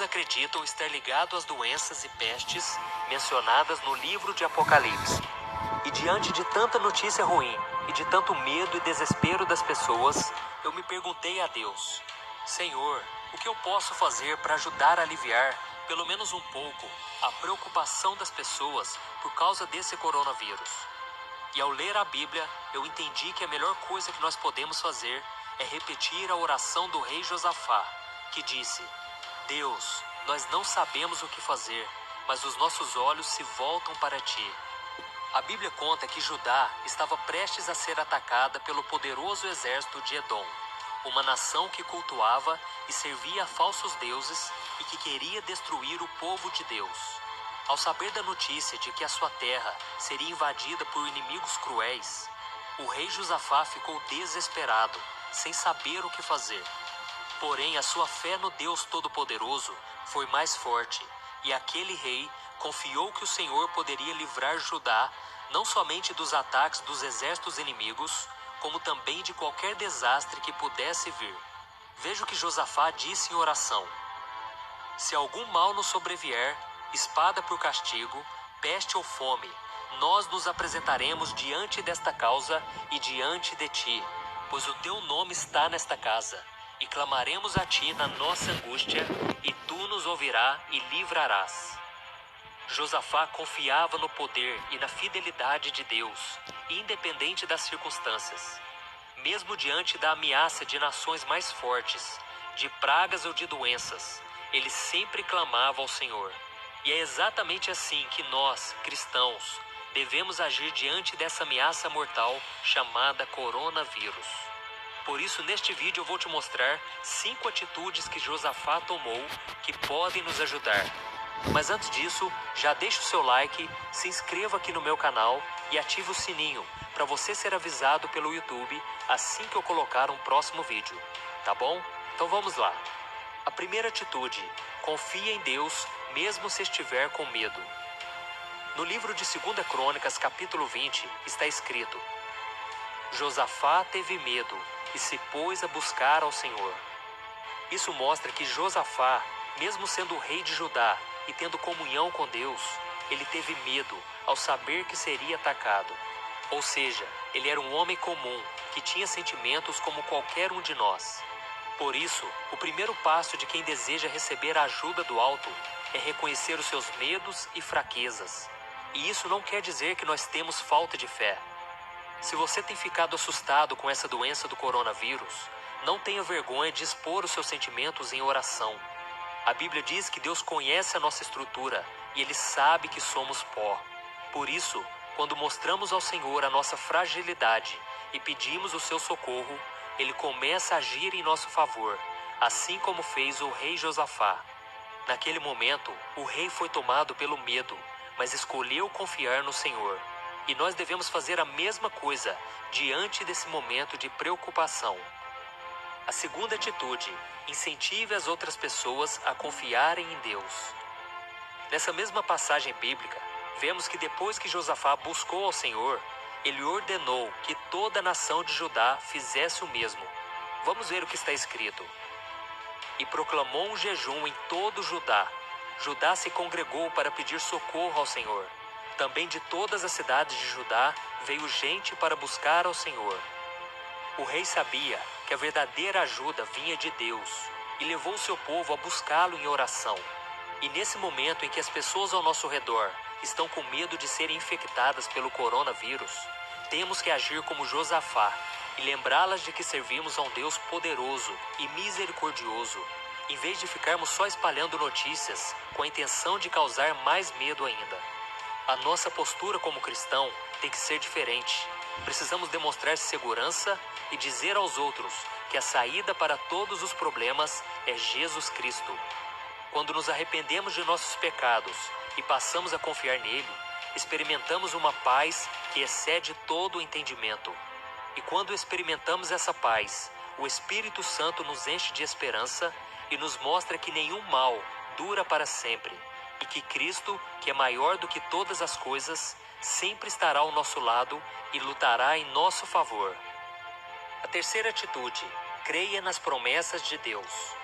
acreditam estar ligado às doenças e pestes mencionadas no livro de Apocalipse. E diante de tanta notícia ruim e de tanto medo e desespero das pessoas, eu me perguntei a Deus: Senhor, o que eu posso fazer para ajudar a aliviar, pelo menos um pouco, a preocupação das pessoas por causa desse coronavírus? E ao ler a Bíblia, eu entendi que a melhor coisa que nós podemos fazer é repetir a oração do rei Josafá, que disse: Deus, nós não sabemos o que fazer, mas os nossos olhos se voltam para ti. A Bíblia conta que Judá estava prestes a ser atacada pelo poderoso exército de Edom, uma nação que cultuava e servia a falsos deuses e que queria destruir o povo de Deus. Ao saber da notícia de que a sua terra seria invadida por inimigos cruéis, o rei Josafá ficou desesperado, sem saber o que fazer. Porém, a sua fé no Deus Todo-Poderoso foi mais forte, e aquele rei confiou que o Senhor poderia livrar Judá não somente dos ataques dos exércitos inimigos, como também de qualquer desastre que pudesse vir. Veja o que Josafá disse em oração: Se algum mal nos sobrevier, espada por castigo, peste ou fome, nós nos apresentaremos diante desta causa e diante de ti, pois o teu nome está nesta casa, e clamaremos a ti na nossa angústia, e tu nos ouvirás e livrarás. Josafá confiava no poder e na fidelidade de Deus, independente das circunstâncias. Mesmo diante da ameaça de nações mais fortes, de pragas ou de doenças, ele sempre clamava ao Senhor. E é exatamente assim que nós, cristãos, devemos agir diante dessa ameaça mortal chamada coronavírus. Por isso, neste vídeo eu vou te mostrar 5 atitudes que Josafá tomou que podem nos ajudar. Mas antes disso, já deixa o seu like, se inscreva aqui no meu canal e ative o sininho para você ser avisado pelo YouTube assim que eu colocar um próximo vídeo, tá bom? Então vamos lá. A primeira atitude: confia em Deus mesmo se estiver com medo. No livro de 2 Crônicas, capítulo 20, está escrito: Josafá teve medo e se pôs a buscar ao Senhor. Isso mostra que Josafá, mesmo sendo o rei de Judá e tendo comunhão com Deus, ele teve medo ao saber que seria atacado. Ou seja, ele era um homem comum, que tinha sentimentos como qualquer um de nós. Por isso, o primeiro passo de quem deseja receber a ajuda do alto é reconhecer os seus medos e fraquezas. E isso não quer dizer que nós temos falta de fé. Se você tem ficado assustado com essa doença do coronavírus, não tenha vergonha de expor os seus sentimentos em oração. A Bíblia diz que Deus conhece a nossa estrutura e Ele sabe que somos pó. Por isso, quando mostramos ao Senhor a nossa fragilidade e pedimos o seu socorro, Ele começa a agir em nosso favor, assim como fez o rei Josafá. Naquele momento, o rei foi tomado pelo medo, mas escolheu confiar no Senhor. E nós devemos fazer a mesma coisa diante desse momento de preocupação. A segunda atitude: incentive as outras pessoas a confiarem em Deus. Nessa mesma passagem bíblica, vemos que depois que Josafá buscou ao Senhor, ele ordenou que toda a nação de Judá fizesse o mesmo. Vamos ver o que está escrito. E proclamou um jejum em todo Judá. Judá se congregou para pedir socorro ao Senhor. Também de todas as cidades de Judá veio gente para buscar ao Senhor. O rei sabia que a verdadeira ajuda vinha de Deus e levou seu povo a buscá-lo em oração. E nesse momento em que as pessoas ao nosso redor estão com medo de serem infectadas pelo coronavírus, temos que agir como Josafá e lembrá-las de que servimos a um Deus poderoso e misericordioso, em vez de ficarmos só espalhando notícias com a intenção de causar mais medo ainda. A nossa postura como cristão tem que ser diferente. Precisamos demonstrar segurança e dizer aos outros que a saída para todos os problemas é Jesus Cristo. Quando nos arrependemos de nossos pecados e passamos a confiar nele, experimentamos uma paz que excede todo o entendimento. E quando experimentamos essa paz, o Espírito Santo nos enche de esperança e nos mostra que nenhum mal dura para sempre, e que Cristo, que é maior do que todas as coisas, sempre estará ao nosso lado e lutará em nosso favor. A terceira atitude: creia nas promessas de Deus.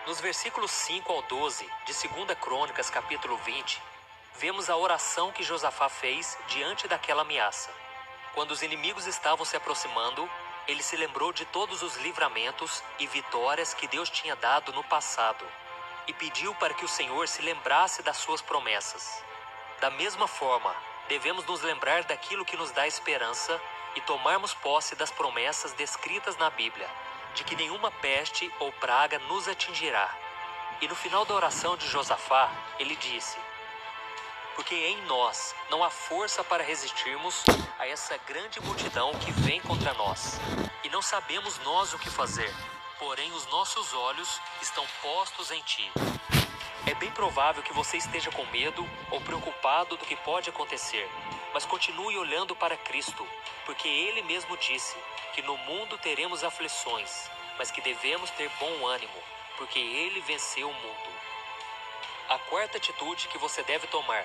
Nos versículos 5 ao 12 de 2 Crônicas, capítulo 20, vemos a oração que Josafá fez diante daquela ameaça. Quando os inimigos estavam se aproximando, ele se lembrou de todos os livramentos e vitórias que Deus tinha dado no passado e pediu para que o Senhor se lembrasse das suas promessas. Da mesma forma, devemos nos lembrar daquilo que nos dá esperança e tomarmos posse das promessas descritas na Bíblia, de que nenhuma peste ou praga nos atingirá. E no final da oração de Josafá, ele disse: porque em nós não há força para resistirmos a essa grande multidão que vem contra nós. E não sabemos nós o que fazer, porém os nossos olhos estão postos em ti. É bem provável que você esteja com medo ou preocupado do que pode acontecer, mas continue olhando para Cristo, porque Ele mesmo disse que no mundo teremos aflições, mas que devemos ter bom ânimo, porque Ele venceu o mundo. A quarta atitude que você deve tomar: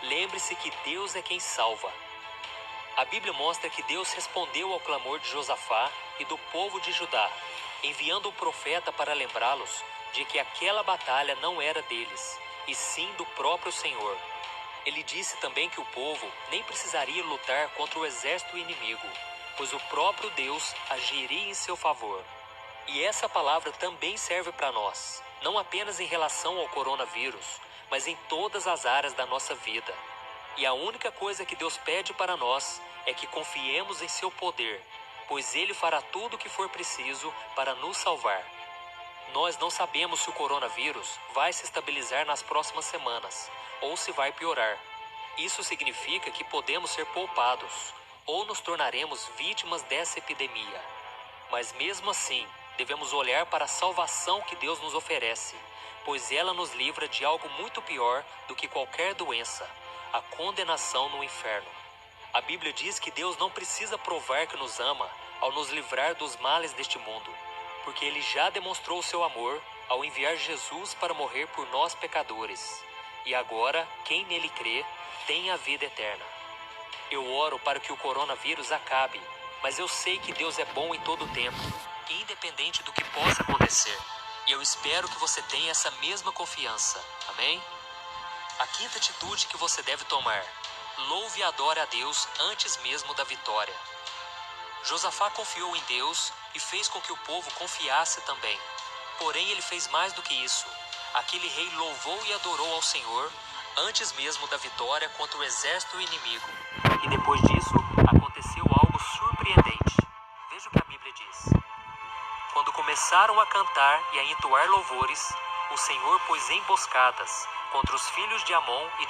lembre-se que Deus é quem salva. A Bíblia mostra que Deus respondeu ao clamor de Josafá e do povo de Judá, enviando um profeta para lembrá-los de que aquela batalha não era deles, e sim do próprio Senhor. Ele disse também que o povo nem precisaria lutar contra o exército inimigo, pois o próprio Deus agiria em seu favor. E essa palavra também serve para nós, não apenas em relação ao coronavírus, mas em todas as áreas da nossa vida. E a única coisa que Deus pede para nós é que confiemos em seu poder, pois Ele fará tudo o que for preciso para nos salvar. Nós não sabemos se o coronavírus vai se estabilizar nas próximas semanas, ou se vai piorar. Isso significa que podemos ser poupados, ou nos tornaremos vítimas dessa epidemia. Mas mesmo assim, devemos olhar para a salvação que Deus nos oferece, pois ela nos livra de algo muito pior do que qualquer doença: a condenação no inferno. A Bíblia diz que Deus não precisa provar que nos ama ao nos livrar dos males deste mundo, porque Ele já demonstrou o seu amor ao enviar Jesus para morrer por nós pecadores. E agora, quem nele crê, tem a vida eterna. Eu oro para que o coronavírus acabe, mas eu sei que Deus é bom em todo o tempo, independente do que possa acontecer. E eu espero que você tenha essa mesma confiança. Amém? A quinta atitude que você deve tomar: louve e adore a Deus antes mesmo da vitória. Josafá confiou em Deus e fez com que o povo confiasse também. Porém, ele fez mais do que isso. Aquele rei louvou e adorou ao Senhor antes mesmo da vitória contra o exército inimigo. E depois disso, aconteceu algo surpreendente. Veja o que a Bíblia diz. Quando começaram a cantar e a entoar louvores, o Senhor pôs emboscadas contra os filhos de Amon e de